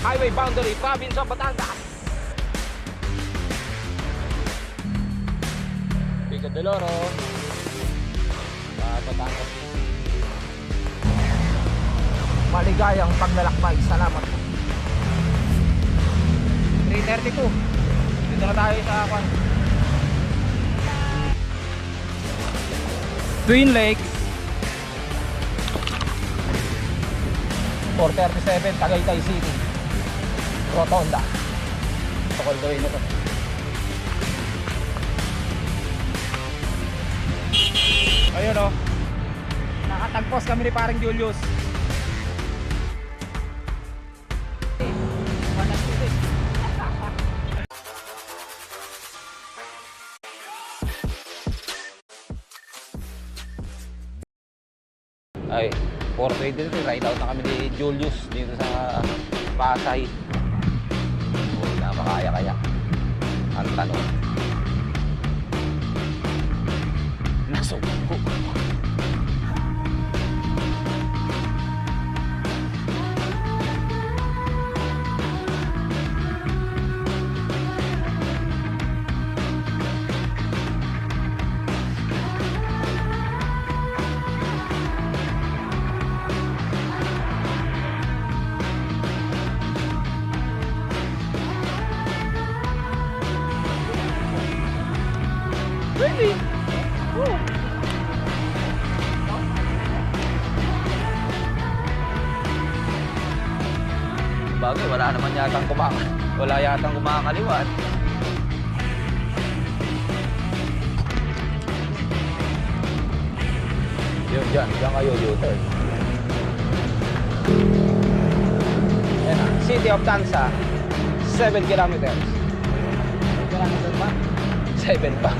Highway boundary, province of Batangas. Pico de Loro, Batangas. Maligayang paglalakbay. Salamat. 3:32. Dito na tayo sa Twin Lakes. 4:37 Tagaytay City. Rotonda. Pakoldoy na to. Ayun o. Nakatagpos kami ni parang Julius. Ay, 4:20 dito, ride out na kami ni Julius dito sa Pasay. Na makaya kaya ang tanong, nasugpo. Really? Oh. Bagay, wala naman yatang kumakaliwat. Yun, dyan kayo U-turn. Yan na, City of Tansa, 7 kilometers. 7 pa.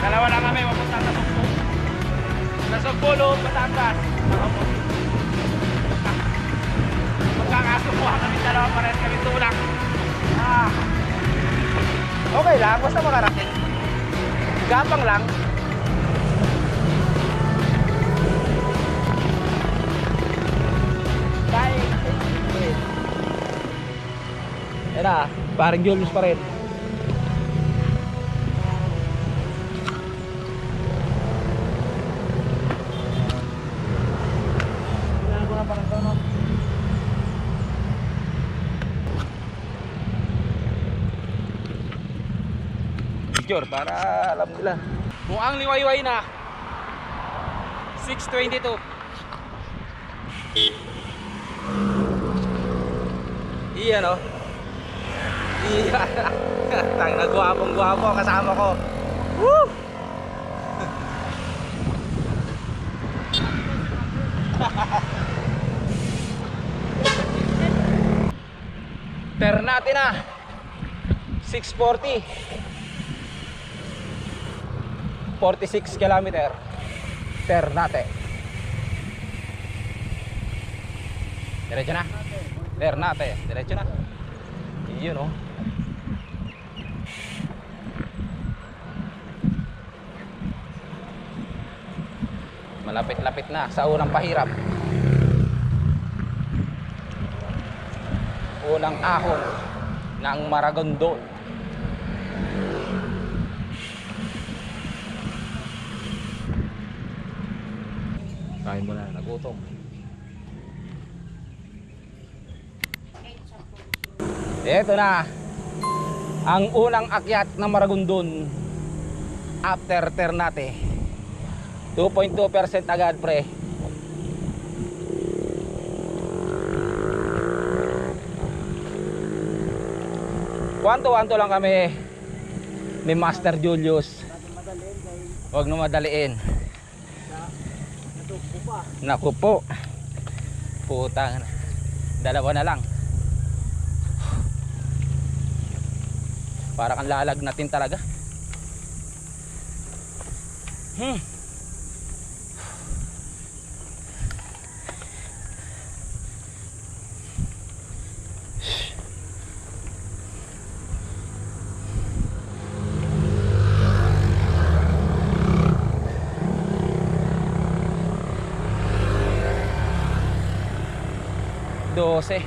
Dalawa lang kami, mapunta sa Sugpo. Sa Sugpo, Batangas. Magkakasukuha kami dalawa, pares kami tulak. Okay lang, basta makarating. Gapang lang. Yan na, parang Julius pa rin. Para alam nila kung ang liwayway na 6:22. Iyan o. Iya. Tang nagwapong-gwapo kasama ko. Woo! Ternate na 6:40. 46 kilometer. Ternate. Diretso na. Ternate. Diretso na. Iyon o. Malapit-lapit na sa unang pahirap. Unang ahon ng Maragondon. Kain mo na, nagutom. Ito na ang unang akyat ng Maragondon after Ternate. 2.2% agad, pre. Wanto lang kami ni Master Julius. Huwag na madaliin. Naku po. Putang. Dalawa na lang. Para kang lalag natin talaga. Dose.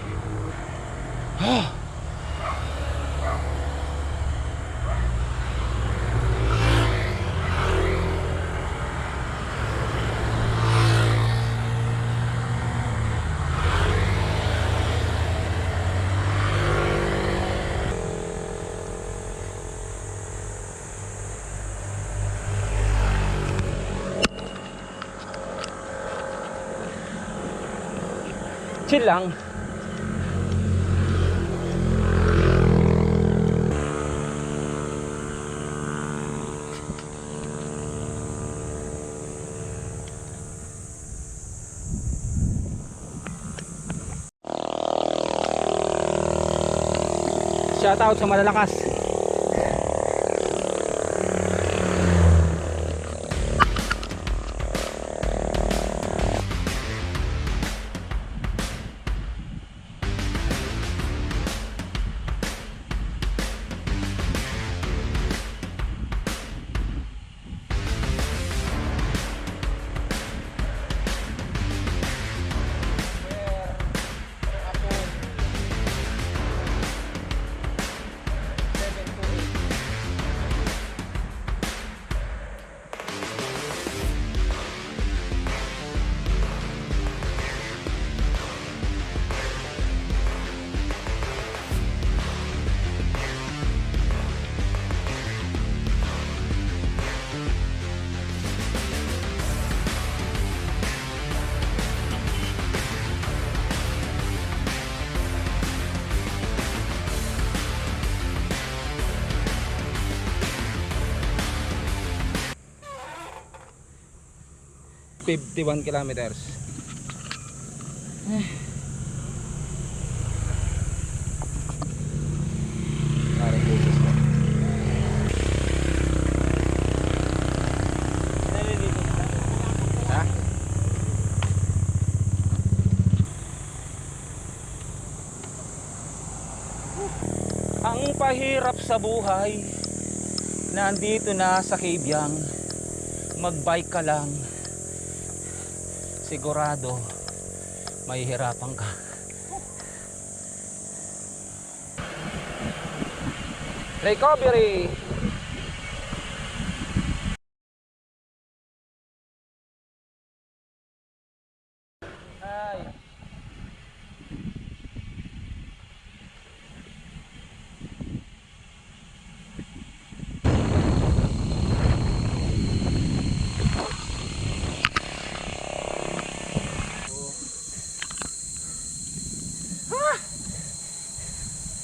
Chill lang. Shout out sa malalakas. $51 kilometers. Ha? Ang pahirap sa buhay, nandito na sa Kabyang. Magbike ka lang, sigurado mahihirapan ka. Recovery. Ay.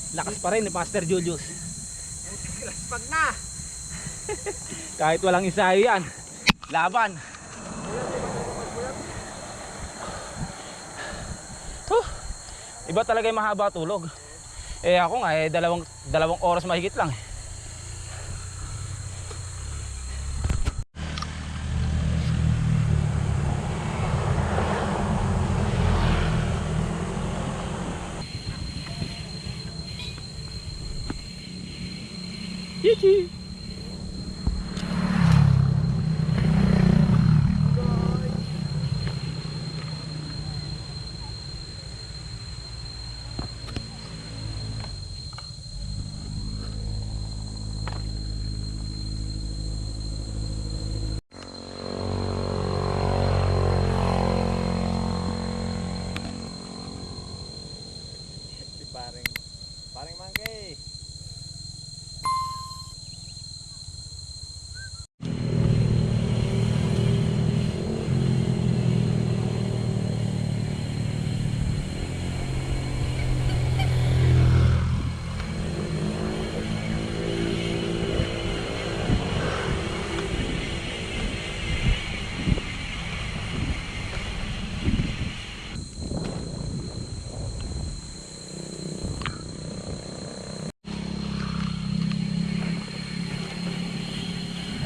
Lakas pa rin ni Master Julius. Pag na. Kahit walang ensayo yan. Laban. Iba talaga yung mahaba tulog. Eh ako nga dalawang oras mahigit lang. Yichi. Si paring monkey.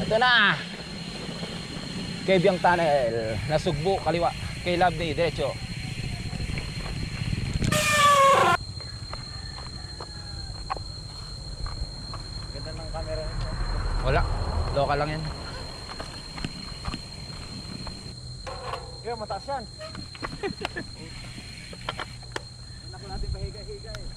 Ito na. Kebyang Tunnel. Nasugbo, kaliwa. Kay Labney, diretso. Ganda ng camera nito. Wala. Local lang yan. Kaya mataas yan. Anak ko natin pahiga-higa eh.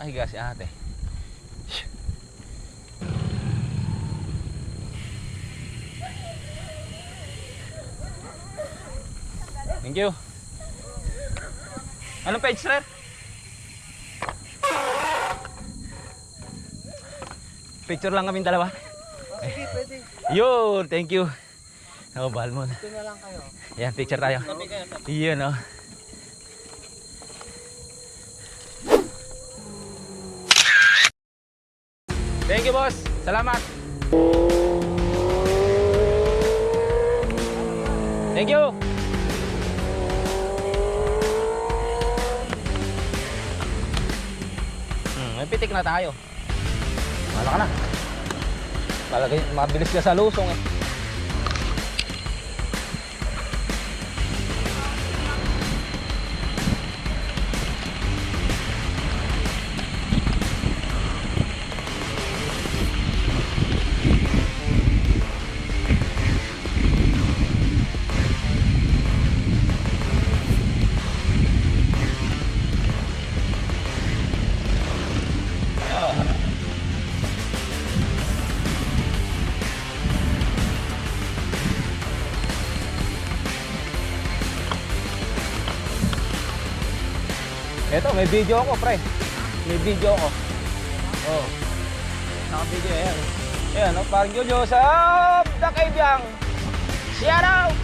Ay, gas si ate. Thank you. Anong page, sir? Picture lang kaming dalawa. Sige, pwede. Yun, thank you. Ako, bahal mo na. Ito na lang kayo. Yan, picture tayo. Tabi kayo. Yun, oh. Thank you, boss. Salamat. Thank you. May pitik na tayo. Wala ka na. Palagay, mabilis ka sa lusong eh. Eto, may video ako, pre. May video ako. Oh. Naka-video yan. Ayan, no? Parang Jojo sa The Kebyang. Shout out!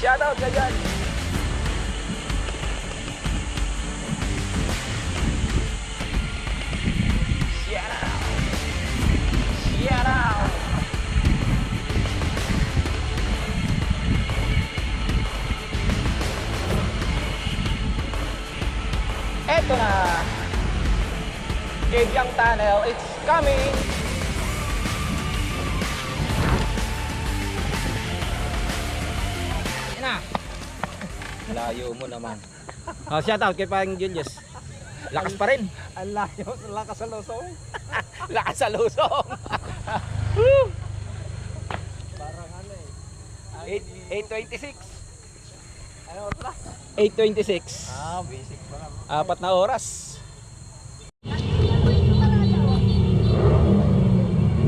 Shout out ka dyan. Shout out! Shout out! Eto na. Kebyang Tunnel, it's coming. Yan na. Layo mo naman. Oh, shout out kay Pang Julius. Lakas pa rin. Ang layo, lakas sa lusong. Lakas sa lusong. Parang ano eh. 8:26. Ano oras? 8:26. Basic pa lang. 4 na oras.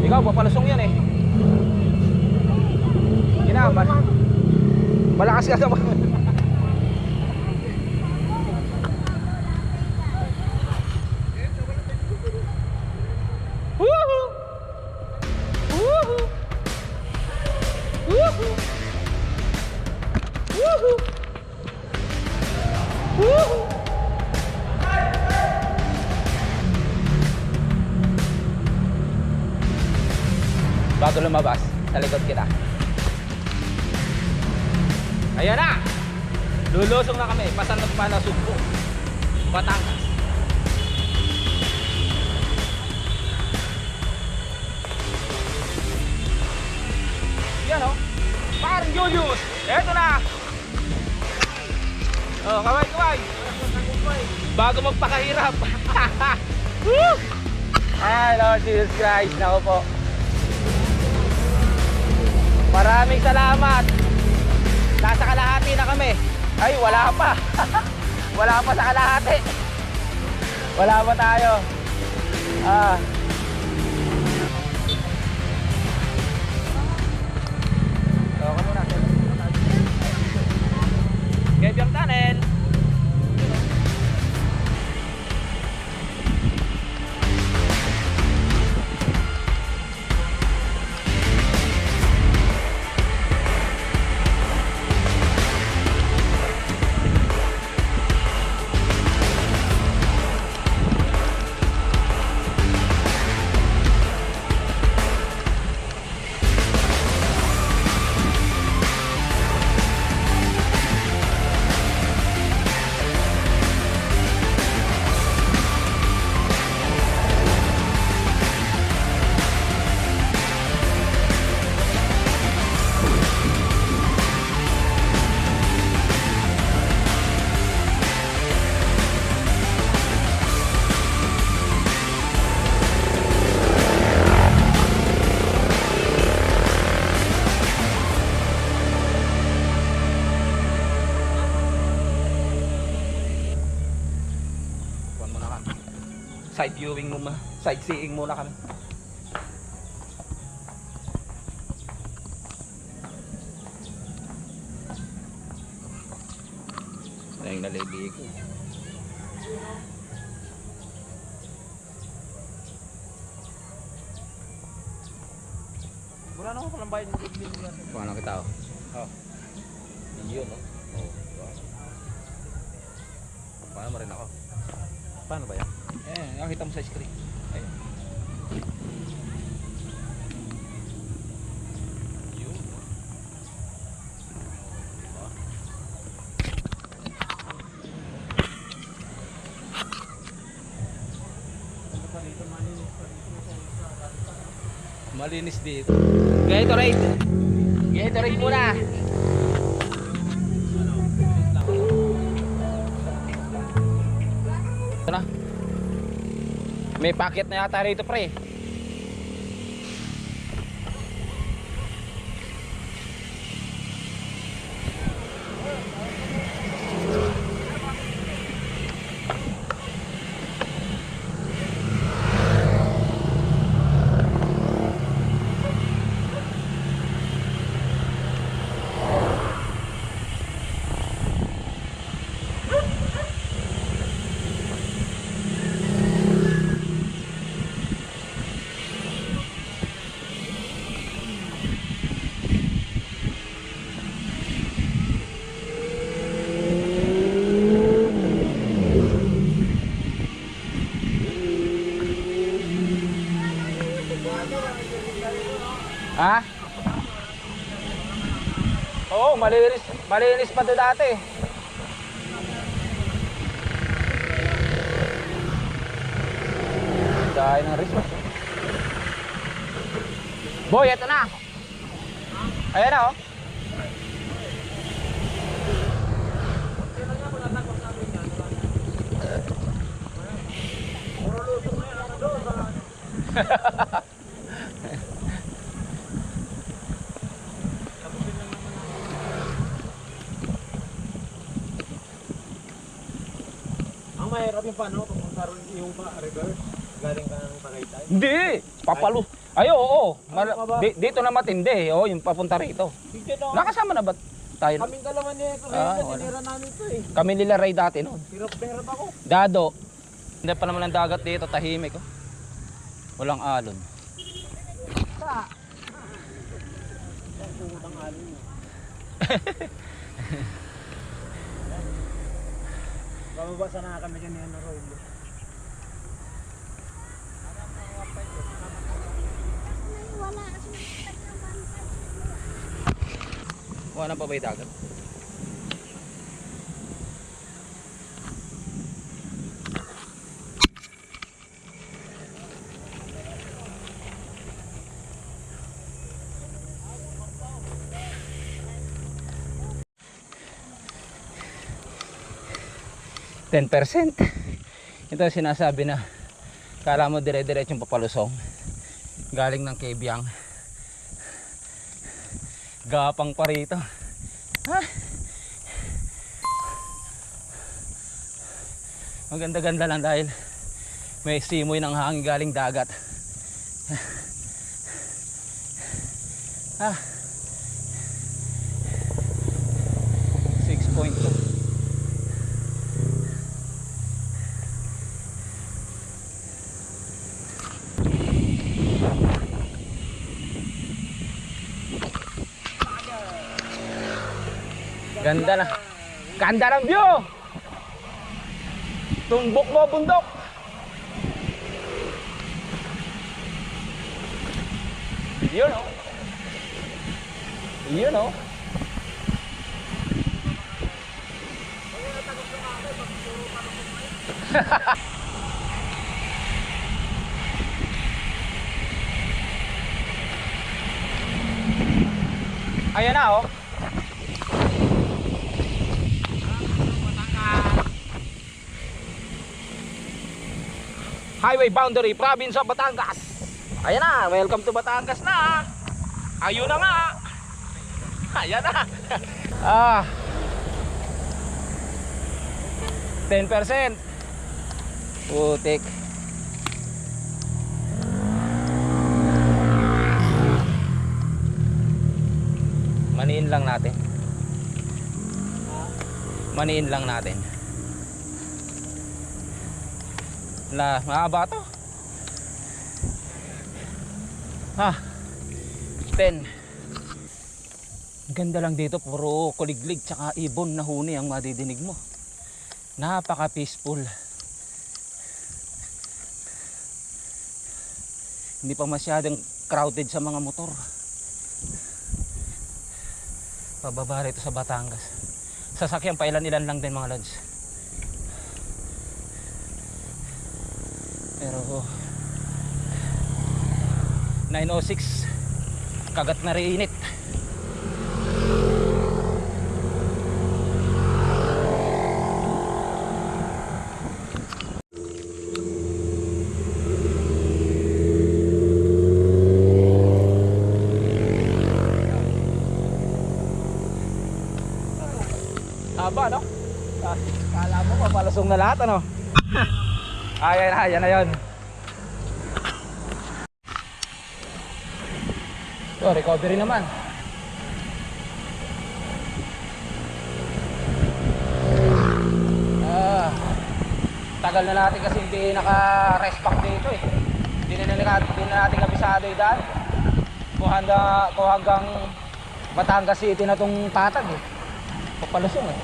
Ikaw, papalusong yan eh. Ginaman. Malakas ka naman. Woohoo! Woohoo! Woohoo! Woohoo! Woohoo! Bago lumabas, sa likod kita. Ayan na! Lulusong na kami, pasanod pa na Sugbo, Batangas. Yan o, parang Julius! Eto na! Oh, kaway! Bago magpakahirap. Woo! Ay, Lord Jesus Christ, nako po. Maraming salamat. Nasa kalahati na kami. Ay, wala pa. Wala pa sa kalahati. Wala pa tayo. So, muna. Kebyang Tunnel. Viewing mo sightseeing muna kami. Ito yung naliligo. Wala na ako palang bayad ng bibili natin. Kung ano kita oh. Oh. Yun oh. Oh. Diba? Paano mo rin ako? Paano ba yan? Nakita mo sa screen. Ayun. Yun. Malinis dito. Gatorade. Gatorade muna. Ito na. May packet na yata rito, pre. Ha? Oo, malinis pa doon dati. Dahil ng Christmas. Boy, eto na. Ayan na oh. Ang mahirap yung paano kung karoon yung reverse galing ka ng Tagaytay. Hindi, papalo. Ay, oo. Ano ka ba? Dito na matindi. Oo, yung papunta rito. Sige no. Nakasama na ba tayo? Kaming dalawa ni Eko, Ah, kaya wala. tinira namin ito eh. Kami nila Ray dati noon. Hirap ako. Dado. Hindi pa naman ang dagat dito, tahimik oh. Walang alon. Putang alin. Bababasa na kami dyan yan na road. Wala pa ba yung dagat? %. Ito ang sinasabi na kala mo dire-diretsong papalusong galing ng Kebyang, gapang pa rito. Ha? Maganda-ganda lang dahil may simoy ng hangin galing dagat. Ah. 6.2. Ganda na. Ganda ng view. Tumbok mo bundok. Yun oh. Yun oh. Ayan na oh. Highway boundary, province of Batangas. Ayan na, welcome to Batangas na. Ayun na nga. Ayan na. 10%. Putik. Maniin lang natin. Maniin lang natin. Mahaba to. 10. Ganda lang dito, puro kuliglig tsaka ibon na huni ang madidinig mo. Napaka peaceful. Hindi pa masyadong crowded sa mga motor. Pababa rito sa Batangas. Sasakyan pa ilan-ilan lang din mga lods. Pero 9:06 kagat na rin init. Haba, no? Kala mo papalusong na lahat, ano? Ayan na yun. So, recovery naman. Tagal na natin kasi hindi naka-rest pack dito eh. Hindi na natin kabisado yung daan. Kung hanggang Batangas City na tong patag eh. Papalusong eh.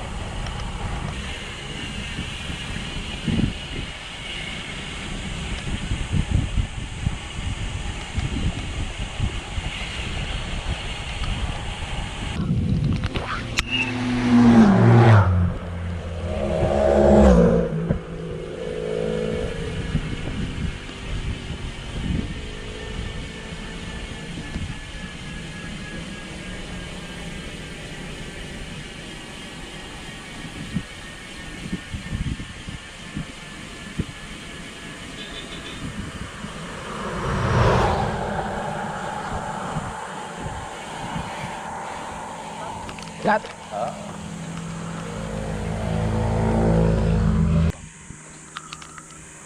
Lahat.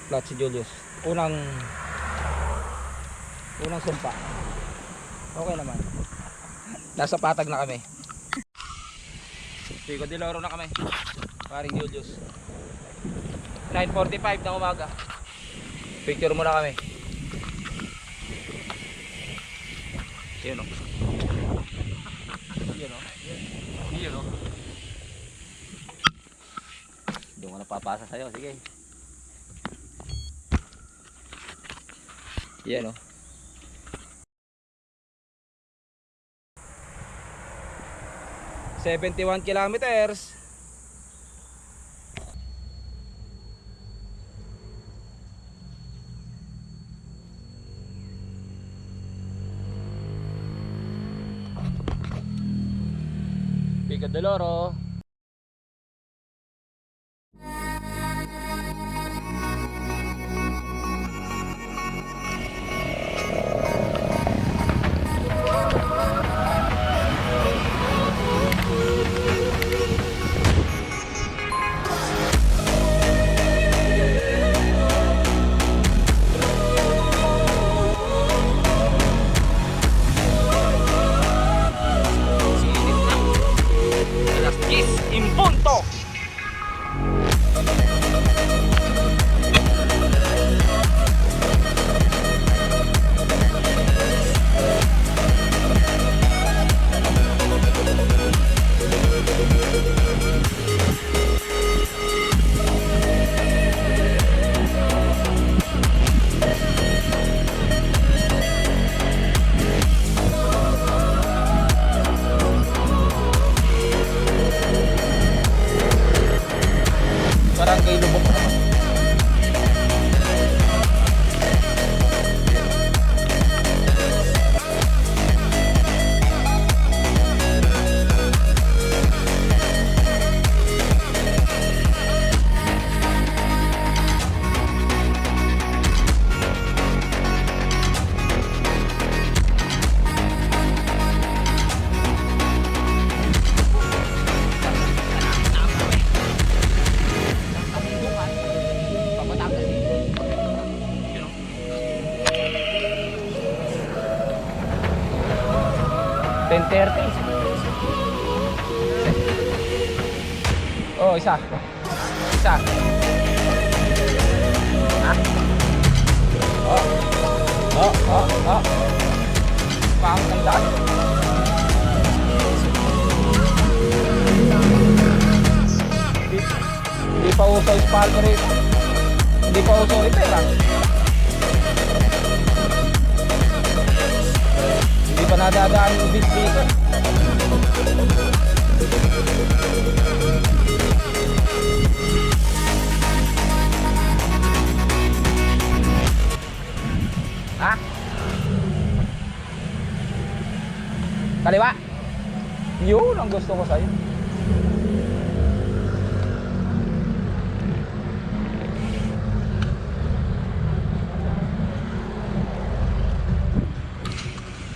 Lahat si Julius. Unang sumpa. Okay naman. Nasa patag na kami. Pico de Loro na kami. Paring Julius. 9:45 ng umaga. Picture muna kami. Yun o. Yun o. Doon ko napapasa sa'yo. Sige. Yan o. 71 kilometers. Pico de Loro. Barangay Lubok naman. $10.30. Oh, isa. Isa. Ha? Oh. Oh, oh, oh. Pangit ang daan. Hindi pa uso yung spalmer rito. Hindi pa uso repair ah. Hindi pa nadadaan yung beat speaker. Ha? Kaliwa? Yun ang gusto ko sa'yo.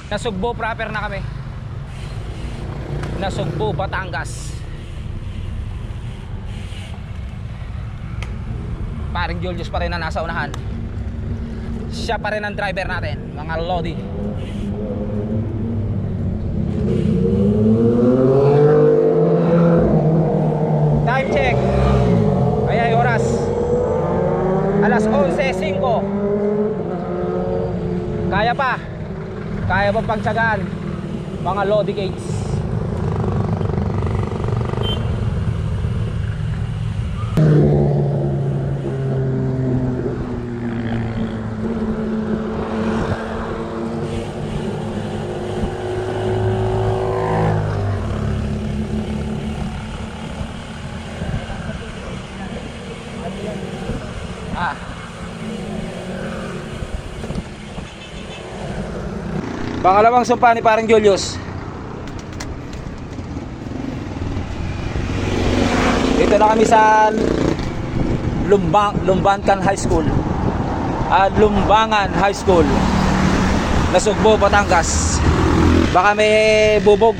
Nasugbo proper na kami. Nasugbo, Batangas. Paring Julius pa rin na nasa unahan. Siya pa rin ang driver natin, mga Lodi. Time check. Ay oras. Alas 11:05. Kaya pa. Kaya pa pagtsagaan, mga Lodi Gates. Pangalawang sumpa ni parang Julius. Dito na kami sa Lumbangan High School. Lumbangan High School. Nasugbo, Batangas. Baka may bubog.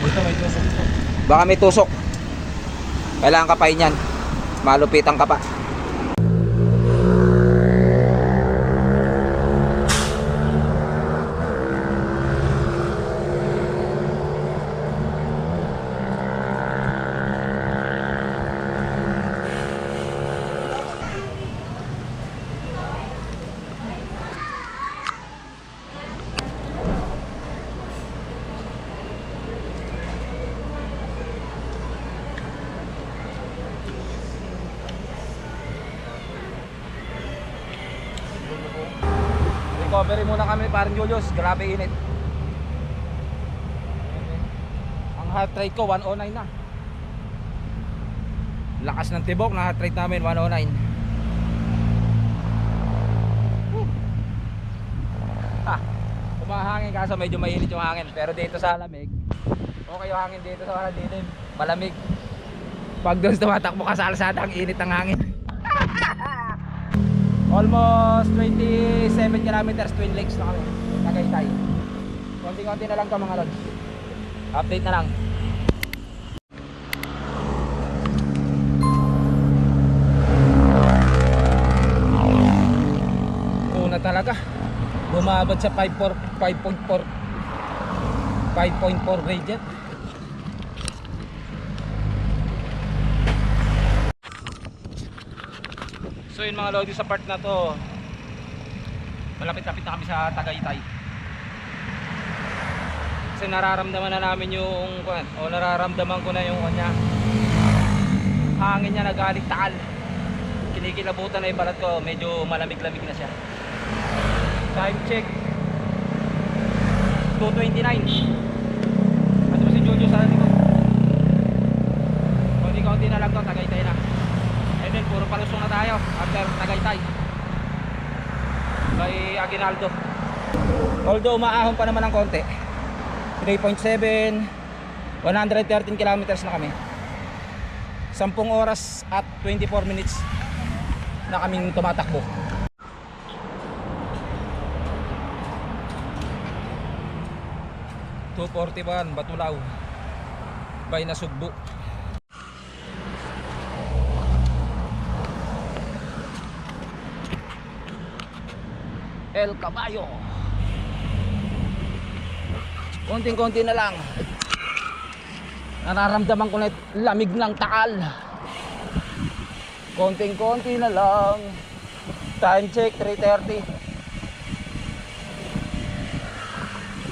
Baka may tusok. Kailangan kapain yan. Malupit ang kapa. Recovery muna kami parang Julius, grabe init. Ang heart rate ko 109 na. Lakas ng tibok na heart rate namin 109. Humahangin kaso medyo mainit yung hangin. Pero dito sa lamig, okay yung hangin dito sa dilim, malamig. Pag doon tumatakbo ka sa alsada, ang init ng hangin. Almost 27 kilometers Twin Lakes na kami, Tagaytay. Konti-konti na lang to mga lods. Update na lang. Una talaga bumabad sa 5.4 gradient. So yun mga lodi, sa part na to malapit-lapit na kami sa Tagaytay. Kasi nararamdaman na namin yung nararamdaman ko na yung kanya hangin niya na galing Taal. Kinikilabutan na yung balat ko, medyo malamig-lamig na siya. Time check 2:29. Ano ba si Jojo sa likod? Konti-konti na lang to, Tagaytay na. And then puro palusong na tayo after Tagaytay kay Aguinaldo. Although umaahon pa naman ng konti, 3.7, 113 kilometers na kami. 10 oras at 24 minutes na kaming tumatakbo. $241 Batulaw by Nasugbo. El Caballo. Konting-konti na lang. Nararamdaman ko na lamig ng Taal. Konting-konti na lang. Time check, 3:30.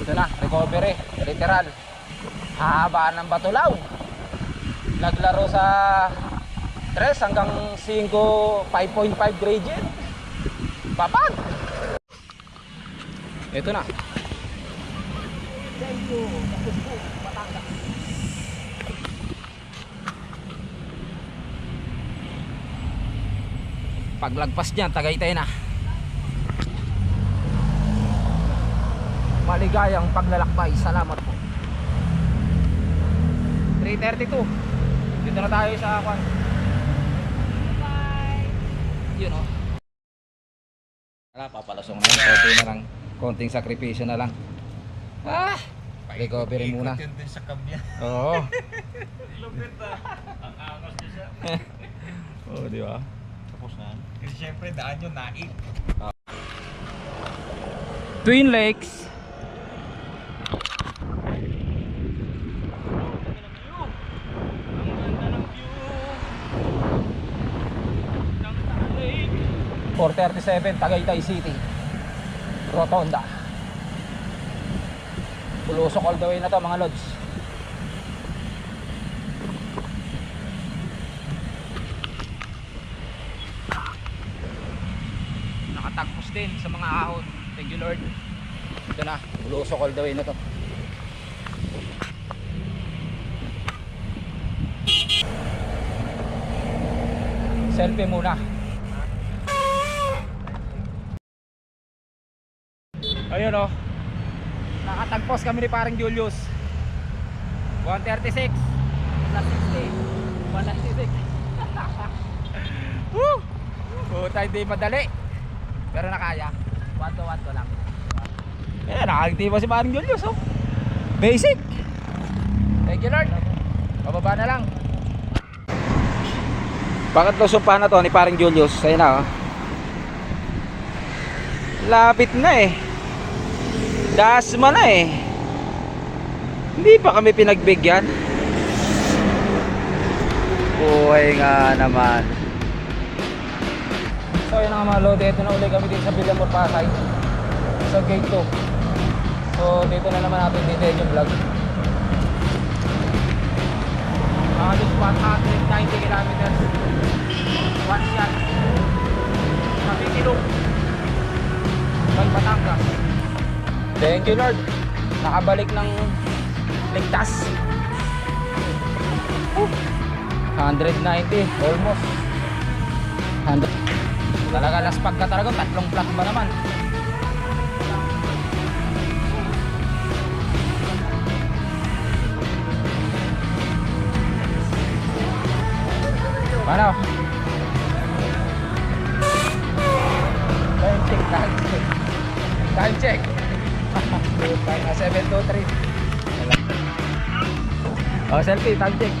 Ito na, recovery, literal. Haba ng Batulaw. Naglaro sa 3 hanggang 5, 5.5 gradient. Papag! Ito na. Paglagpas niyan, Tagaytay na. Maligayang paglalakbay. Salamat po. 3:32. Dito na tayo sa kwan. Bye. Yun oh. Wala, papalasong na yun. Konti na lang. Konting sakripisyo na lang. Recovery muna. Yun din sa kabya. Oo. Lupit ah. Ang angas niya siya. Oo, di ba? Tapos na. Kasi syempre daan yun, naik. Twin Lakes. Ang ganda ng view. 437 Tagaytay City. Rotonda. Bulusok all the way na to mga lods. Nakatagpos din sa mga ahon. Thank you Lord. Ito na, bulusok all the way na to. Selfie muna. Ayun oh. Nakatagpos kami ni parang Julius. 136 plus 60 196. Woo! Puta, hindi madali. Pero nakaya. 1 to 1 ko lang. Eh, nakakitiba si parang Julius oh. Basic. Thank you Lord. Bababa na lang. Pangatlo sumpahan na to ni parang Julius. Ayun na oh. Lapit na eh. Dasma na eh. Hindi pa kami pinagbigyan. Buhay nga naman. So yun nga mga lodi, ito na ulit kami dito sa Villamor, Pasay. Sa gate 2. So dito na naman natin dito yung vlog. Halos 190 kilometers. One shot. Sa Bigilong. May Batangas. Thank you Lord. Nakabalik ng ligtas. 190 almost. 100. Talaga laspag ka talaga. Tatlong flat ba naman? Paano? Time check. Time check. Time na 7:23. Oh, selfie, time check.